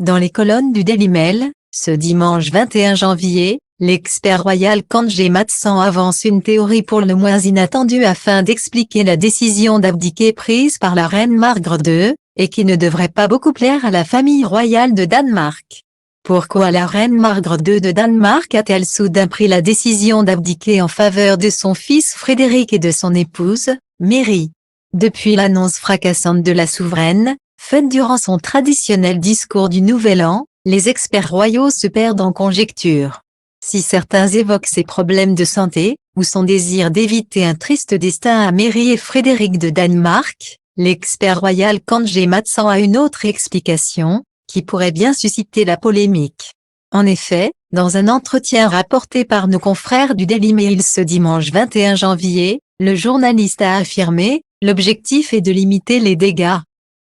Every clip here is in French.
Dans les colonnes du Daily Mail, ce dimanche 21 janvier, l'expert royal Kangjé Matsan avance une théorie pour le moins inattendue afin d'expliquer la décision d'abdiquer prise par la reine Margrethe II, et qui ne devrait pas beaucoup plaire à la famille royale de Danemark. Pourquoi la reine Margrethe II de Danemark a-t-elle soudain pris la décision d'abdiquer en faveur de son fils Frédéric et de son épouse, Mary? Depuis l'annonce fracassante de la souveraine, faite durant son traditionnel discours du Nouvel An, les experts royaux se perdent en conjectures. Si certains évoquent ses problèmes de santé, ou son désir d'éviter un triste destin à Mary et Frédéric de Danemark, l'expert royal Kangjé Matsan a une autre explication, qui pourrait bien susciter la polémique. En effet, dans un entretien rapporté par nos confrères du Daily Mail ce dimanche 21 janvier, le journaliste a affirmé « L'objectif est de limiter les dégâts ».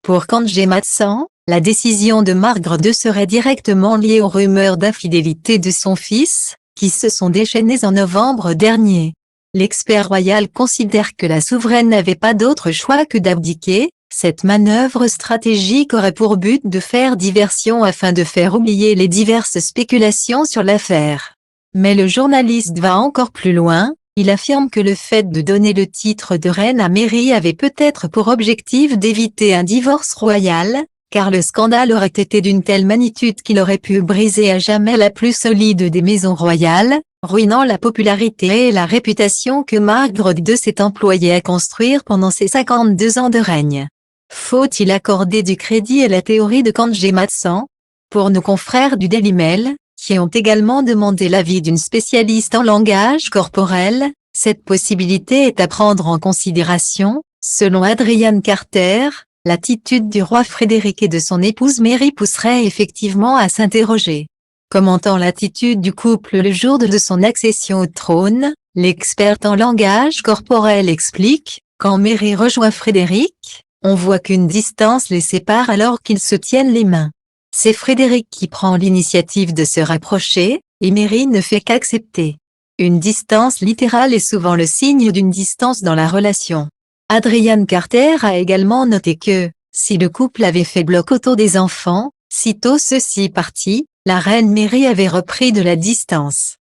Pour Kangjé Matsan, la décision de Margrethe II serait directement liée aux rumeurs d'infidélité de son fils, qui se sont déchaînées en novembre dernier. L'expert royal considère que la souveraine n'avait pas d'autre choix que d'abdiquer. Cette manœuvre stratégique aurait pour but de faire diversion afin de faire oublier les diverses spéculations sur l'affaire. Mais le journaliste va encore plus loin, il affirme que le fait de donner le titre de reine à Mary avait peut-être pour objectif d'éviter un divorce royal, car le scandale aurait été d'une telle magnitude qu'il aurait pu briser à jamais la plus solide des maisons royales, ruinant la popularité et la réputation que Margrethe II s'est employée à construire pendant ses 52 ans de règne. Faut-il accorder du crédit à la théorie de Kangjé Matsan? Pour nos confrères du Daily Mail, qui ont également demandé l'avis d'une spécialiste en langage corporel, cette possibilité est à prendre en considération. Selon Adrian Carter, l'attitude du roi Frédéric et de son épouse Mary pousserait effectivement à s'interroger. Commentant l'attitude du couple le jour de son accession au trône, l'experte en langage corporel explique, quand Mary rejoint Frédéric, on voit qu'une distance les sépare alors qu'ils se tiennent les mains. C'est Frédéric qui prend l'initiative de se rapprocher, et Mary ne fait qu'accepter. Une distance littérale est souvent le signe d'une distance dans la relation. Adrian Carter a également noté que, si le couple avait fait bloc autour des enfants, sitôt ceux-ci partis, la reine Mary avait repris de la distance.